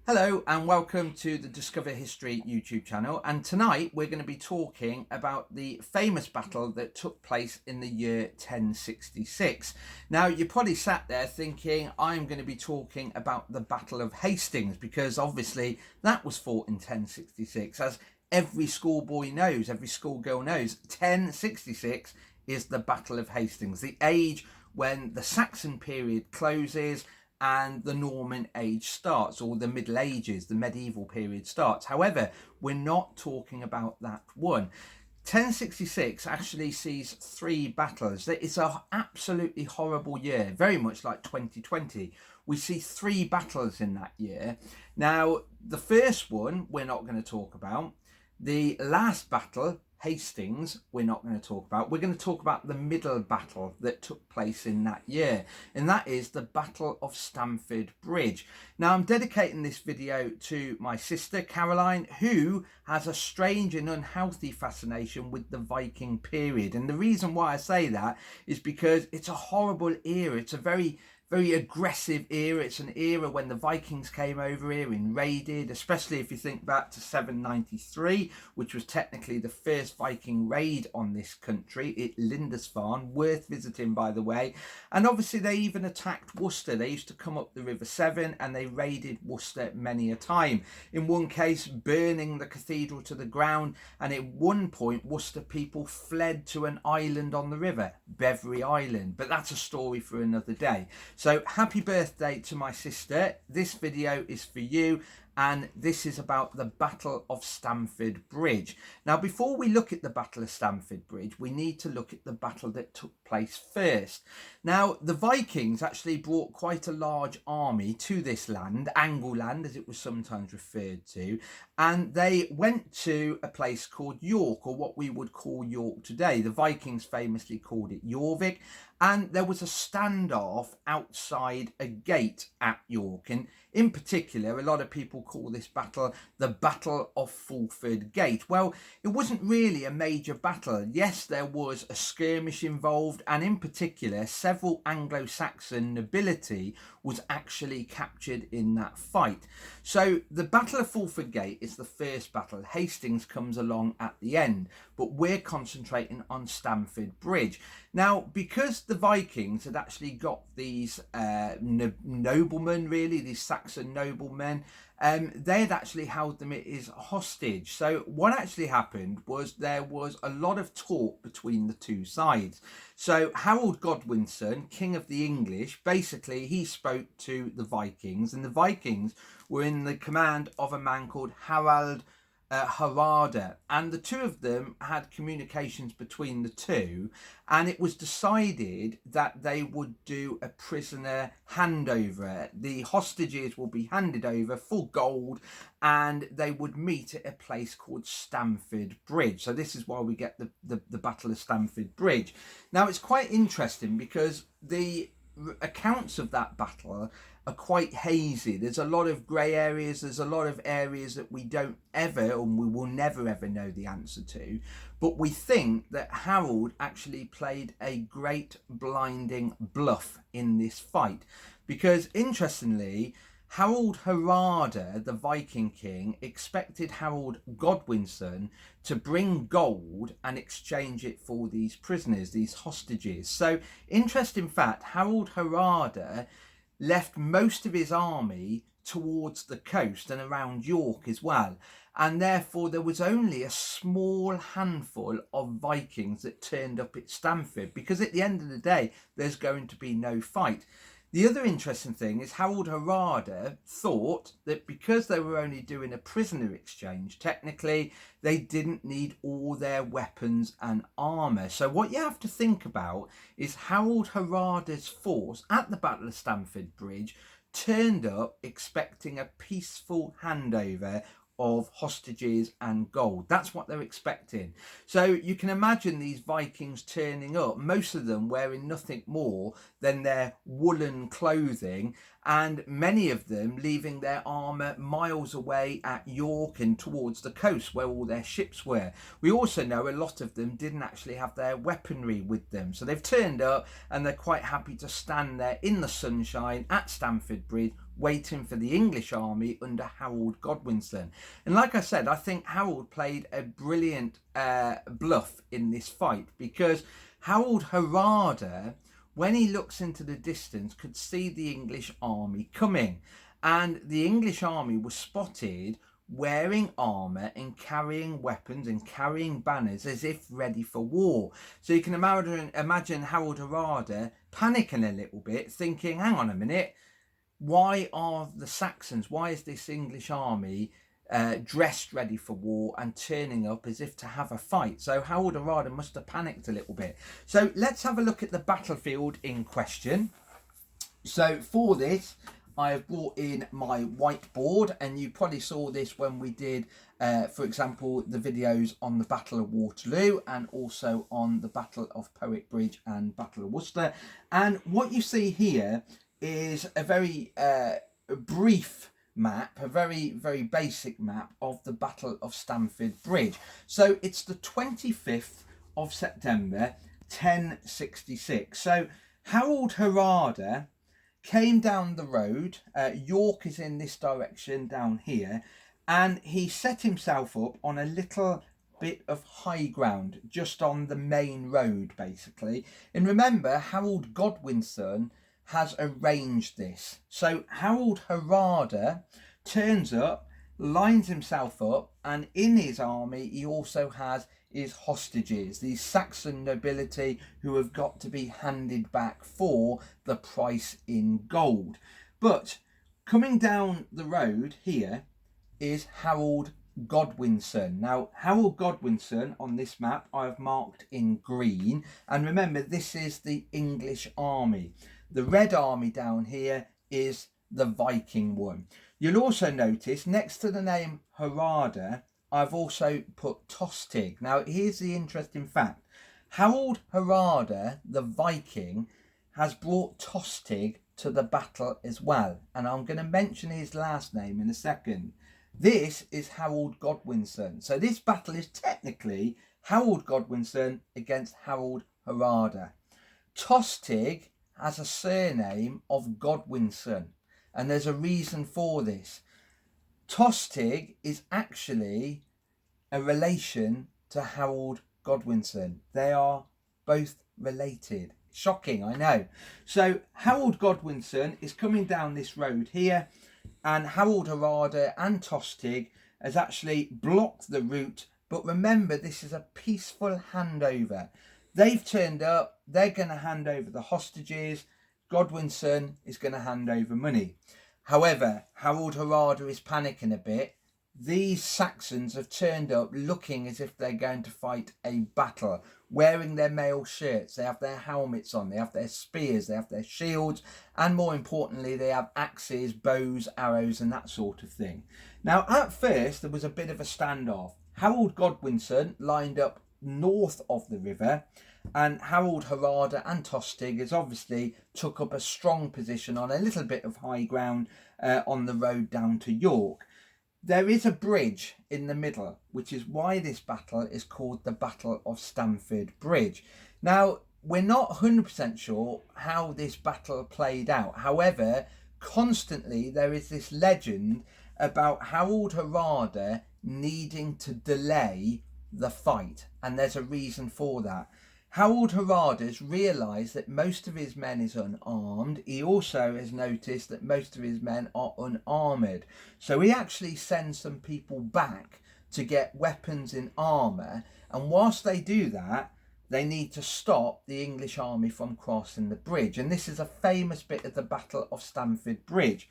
Hello and welcome to the Discover History YouTube channel, and tonight we're going to be talking about the famous battle that took place in the year 1066. Now you probably sat there thinking I'm going to be talking about the Battle of Hastings, because obviously that was fought in 1066. As every schoolboy knows, every schoolgirl knows, 1066 is the Battle of Hastings, the age when the Saxon period closes and the Norman age starts, or the Middle Ages, the medieval period starts. However, we're not talking about that one. 1066 actually sees three battles. It's an absolutely horrible year, very much like 2020. We see three battles in that year. Now, the first one we're not going to talk about. The last battle, Hastings, we're not going to talk about. We're going to talk about the middle battle that took place in that year, and that is the Battle of Stamford Bridge. Now, I'm dedicating this video to my sister Caroline, who has a strange and unhealthy fascination with the Viking period. And the reason why I say that is because it's a horrible era. It's a very aggressive era. It's an era when the Vikings came over here and raided, especially if you think back to 793, which was technically the first Viking raid on this country at Lindisfarne, worth visiting by the way. And obviously they even attacked Worcester. They used to come up the River Severn and they raided Worcester many a time. In one case, burning the cathedral to the ground, and at one point Worcester people fled to an island on the river, Beverly Island, but that's a story for another day. So happy birthday to my sister. This video is for you, and this is about the Battle of Stamford Bridge. Now, before we look at the Battle of Stamford Bridge, we need to look at the battle that took place first. Now, the Vikings actually brought quite a large army to this land, Angleland as it was sometimes referred to, and they went to a place called York, or what we would call York today. The Vikings famously called it Jorvik, and there was a standoff outside a gate at York. And in particular, a lot of people call this battle the Battle of Fulford Gate. Well, it wasn't really a major battle. Yes, there was a skirmish involved, and in particular, several Anglo-Saxon nobility was actually captured in that fight. So the Battle of Fulford Gate is the first battle. Hastings comes along at the end, but we're concentrating on Stamford Bridge. Now, because the Vikings had actually got these noblemen, really, these Saxon noblemen, they had actually held them as hostage. So what actually happened was there was a lot of talk between the two sides. So Harold Godwinson, King of the English, basically he spoke to the Vikings, and the Vikings were in the command of a man called Harald Harada, and the two of them had communications between the two, and it was decided that they would do a prisoner handover. The hostages will be handed over for gold, and they would meet at a place called Stamford Bridge. So this is why we get the Battle of Stamford Bridge. Now, it's quite interesting because the accounts of that battle are quite hazy. There's a lot of grey areas. There's a lot of areas that we don't ever, and we will never ever know the answer to. But we think that Harold actually played a great blinding bluff in this fight, because interestingly, Harold Harada, the Viking king, expected Harold Godwinson to bring gold and exchange it for these prisoners, these hostages. So, interesting fact, Harold Harada left most of his army towards the coast and around York as well. And therefore there was only a small handful of Vikings that turned up at Stamford, because at the end of the day, there's going to be no fight. The other interesting thing is Harold Harada thought that because they were only doing a prisoner exchange, technically they didn't need all their weapons and armour. So what you have to think about is Harold Harada's force at the Battle of Stamford Bridge turned up expecting a peaceful handover of hostages and gold. That's what they're expecting. So you can imagine these Vikings turning up, most of them wearing nothing more than their woolen clothing, and many of them leaving their armour miles away at York and towards the coast where all their ships were. We also know a lot of them didn't actually have their weaponry with them. So they've turned up and they're quite happy to stand there in the sunshine at Stamford Bridge waiting for the English army under Harold Godwinson. And like I said, I think Harold played a brilliant bluff in this fight, because Harold Harada, when he looks into the distance, could see the English army coming. And the English army was spotted wearing armour and carrying weapons and carrying banners as if ready for war. So you can imagine Harold Harada panicking a little bit, thinking, hang on a minute, why are the Saxons, why is this English army dressed ready for war and turning up as if to have a fight? So Harold Harada must have panicked a little bit. So let's have a look at the battlefield in question. So for this, I have brought in my whiteboard, and you probably saw this when we did, for example, the videos on the Battle of Waterloo and also on the Battle of Powick Bridge and Battle of Worcester. And what you see here is a very brief map, a very, very basic map of the Battle of Stamford Bridge. So it's the 25th of September, 1066. So Harold Harada came down the road. York is in this direction down here, and he set himself up on a little bit of high ground just on the main road, basically. And remember, Harold Godwinson has arranged this. So Harold Harada turns up, lines himself up, and in his army he also has his hostages, these Saxon nobility who have got to be handed back for the price in gold. But coming down the road here is Harold Godwinson. Now, Harold Godwinson on this map I have marked in green, and remember, this is the English army. The red army down here is the Viking one. You'll also notice next to the name Harada, I've also put Tostig. Now, here's the interesting fact. Harold Harada, the Viking, has brought Tostig to the battle as well. And I'm going to mention his last name in a second. This is Harold Godwinson. So this battle is technically Harold Godwinson against Harold Harada. Tostig has a surname of Godwinson, and there's a reason for this. Tostig is actually a relation to Harold Godwinson. They are both related. Shocking, I know. So Harold Godwinson is coming down this road here, and Harold Harada and Tostig has actually blocked the route. But remember, this is a peaceful handover. They've turned up, they're going to hand over the hostages. Godwinson is going to hand over money. However, Harold Harada is panicking a bit. These Saxons have turned up looking as if they're going to fight a battle, wearing their mail shirts, they have their helmets on, they have their spears, they have their shields, and more importantly, they have axes, bows, arrows, and that sort of thing. Now, at first, there was a bit of a standoff. Harold Godwinson lined up north of the river, and Harold Harada and Tostig has obviously took up a strong position on a little bit of high ground on the road down to York. There is a bridge in the middle, which is why this battle is called the Battle of Stamford Bridge. Now, we're not 100% sure how this battle played out. However, constantly there is this legend about Harold Harada needing to delay the fight, and there's a reason for that. Harold Harada's realised that most of his men is unarmed. He also has noticed that most of his men are unarmoured. So he actually sends some people back to get weapons and armour. And whilst they do that, they need to stop the English army from crossing the bridge. And this is a famous bit of the Battle of Stamford Bridge.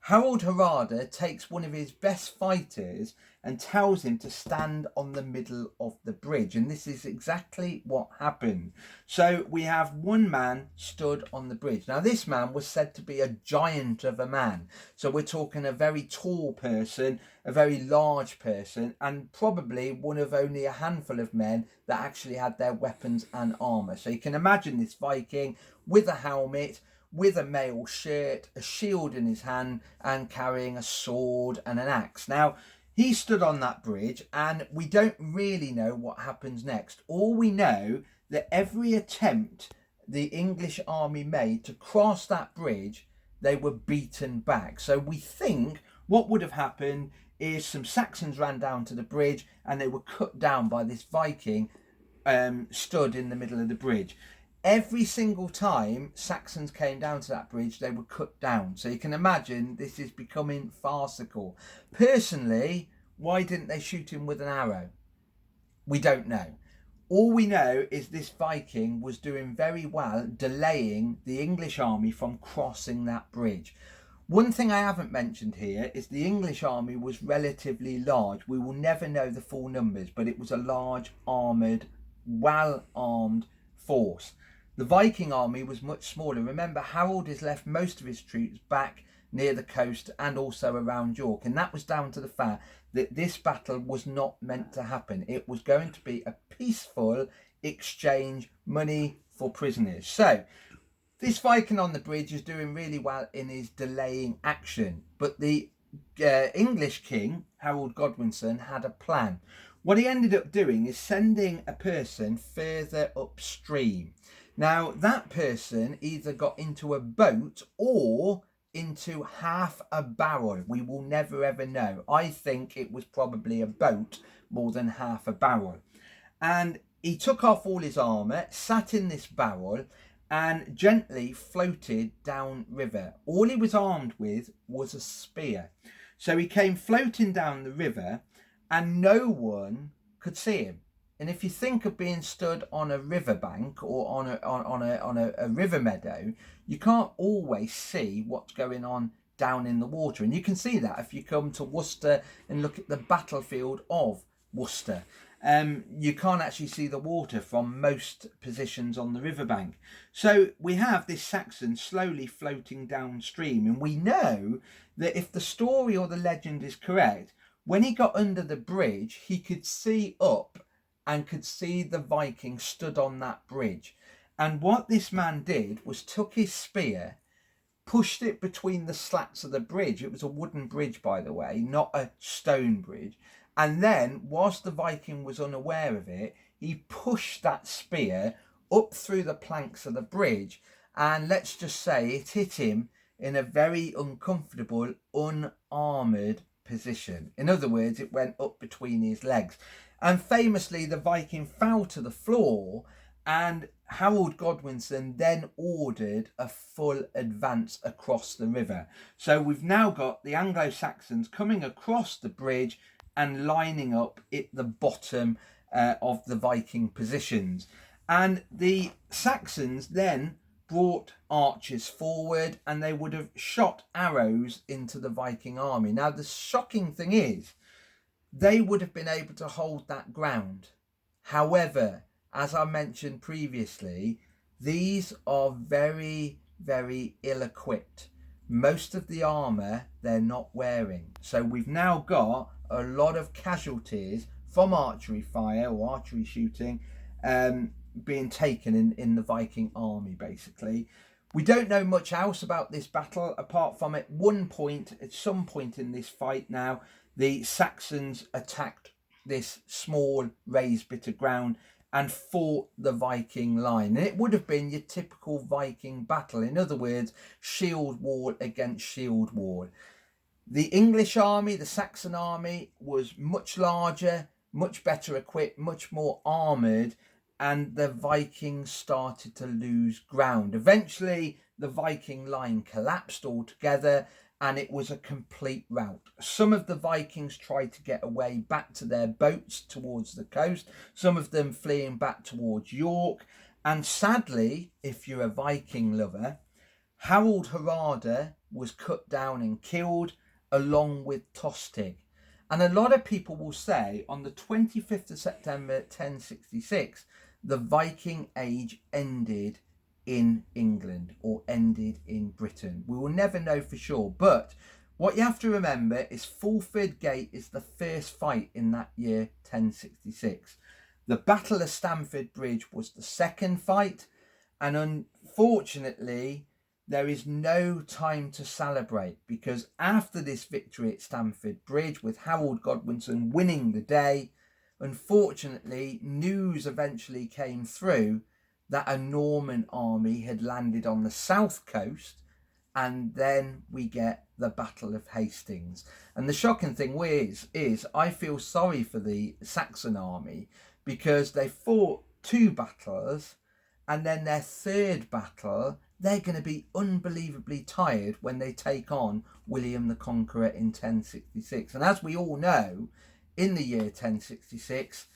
Harold Harada takes one of his best fighters and tells him to stand on the middle of the bridge. And this is exactly what happened. So we have one man stood on the bridge. Now, this man was said to be a giant of a man. So we're talking a very tall person, a very large person, and probably one of only a handful of men that actually had their weapons and armour. So you can imagine this Viking with a helmet, with a mail shirt, a shield in his hand, and carrying a sword and an axe. Now, he stood on that bridge, and we don't really know what happens next. All we know that every attempt the English army made to cross that bridge they were beaten back. So we think what would have happened is some Saxons ran down to the bridge and they were cut down by this Viking stood in the middle of the bridge. Every single time Saxons came down to that bridge, they were cut down. So you can imagine this is becoming farcical. Personally, why didn't they shoot him with an arrow? We don't know. All we know is this Viking was doing very well delaying the English army from crossing that bridge. One thing I haven't mentioned here is the English army was relatively large. We will never know the full numbers, but it was a large, armoured, well-armed force. The Viking army was much smaller. Remember, Harold has left most of his troops back near the coast and also around York, and that was down to the fact that this battle was not meant to happen. It was going to be a peaceful exchange, money for prisoners. So this Viking on the bridge is doing really well in his delaying action, but the English king, Harold Godwinson, had a plan. What he ended up doing is sending a person further upstream. Now, that person either got into a boat or into half a barrel. We will never ever know. I think it was probably a boat more than half a barrel. And he took off all his armour, sat in this barrel and gently floated down river. All he was armed with was a spear. So he came floating down the river and no one could see him. And if you think of being stood on a riverbank or on a river meadow, you can't always see what's going on down in the water. And you can see that if you come to Worcester and look at the battlefield of Worcester. You can't actually see the water from most positions on the riverbank. So we have this Saxon slowly floating downstream. And we know that if the story or the legend is correct, when he got under the bridge, he could see up and could see the Viking stood on that bridge. And what this man did was took his spear, pushed it between the slats of the bridge. It was a wooden bridge, by the way, not a stone bridge. And then, whilst the Viking was unaware of it, he pushed that spear up through the planks of the bridge. And let's just say it hit him in a very uncomfortable, unarmoured position. In other words, it went up between his legs. And famously, the Viking fell to the floor, and Harold Godwinson then ordered a full advance across the river. So we've now got the Anglo-Saxons coming across the bridge and lining up at the bottom of the Viking positions. And the Saxons then brought archers forward and they would have shot arrows into the Viking army. Now, the shocking thing is, they would have been able to hold that ground. However, as I mentioned previously, these are very, very ill-equipped. Most of the armour they're not wearing. So we've now got a lot of casualties from archery fire or archery shooting being taken in the Viking army, basically. We don't know much else about this battle apart from at some point in this fight now, the Saxons attacked this small raised bit of ground and fought the Viking line. And it would have been your typical Viking battle. In other words, shield wall against shield wall. The English army, the Saxon army, was much larger, much better equipped, much more armoured, and the Vikings started to lose ground. Eventually, the Viking line collapsed altogether, and it was a complete rout. Some of the Vikings tried to get away back to their boats towards the coast, some of them fleeing back towards York. And sadly, if you're a Viking lover, Harold Hardrada was cut down and killed along with Tostig. And a lot of people will say on the 25th of September 1066, the Viking age ended in England or ended in Britain. We will never know for sure, but what you have to remember is Fulford Gate is the first fight in that year 1066. The Battle of Stamford Bridge was the second fight, and unfortunately there is no time to celebrate, because after this victory at Stamford Bridge with Harold Godwinson winning the day, unfortunately news eventually came through that a Norman army had landed on the south coast and then we get the Battle of Hastings. And the shocking thing is I feel sorry for the Saxon army, because they fought 2 battles, and then their 3rd battle, they're going to be unbelievably tired when they take on William the Conqueror in 1066. And as we all know, in the year 1066,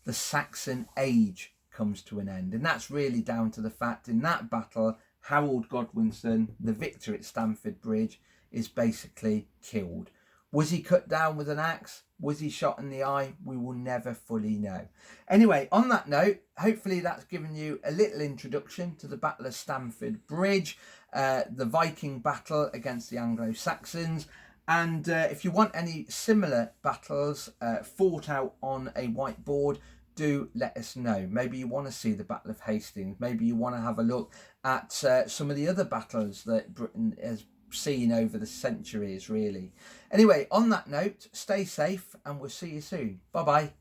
the Saxon age comes to an end. And that's really down to the fact in that battle, Harold Godwinson, the victor at Stamford Bridge, is basically killed. Was he cut down with an axe? Was he shot in the eye? We will never fully know. Anyway, on that note, hopefully that's given you a little introduction to the Battle of Stamford Bridge, the Viking battle against the Anglo-Saxons. And if you want any similar battles fought out on a whiteboard, do let us know. Maybe you want to see the Battle of Hastings. Maybe you want to have a look at some of the other battles that Britain has seen over the centuries, really. Anyway, on that note, stay safe and we'll see you soon. Bye bye.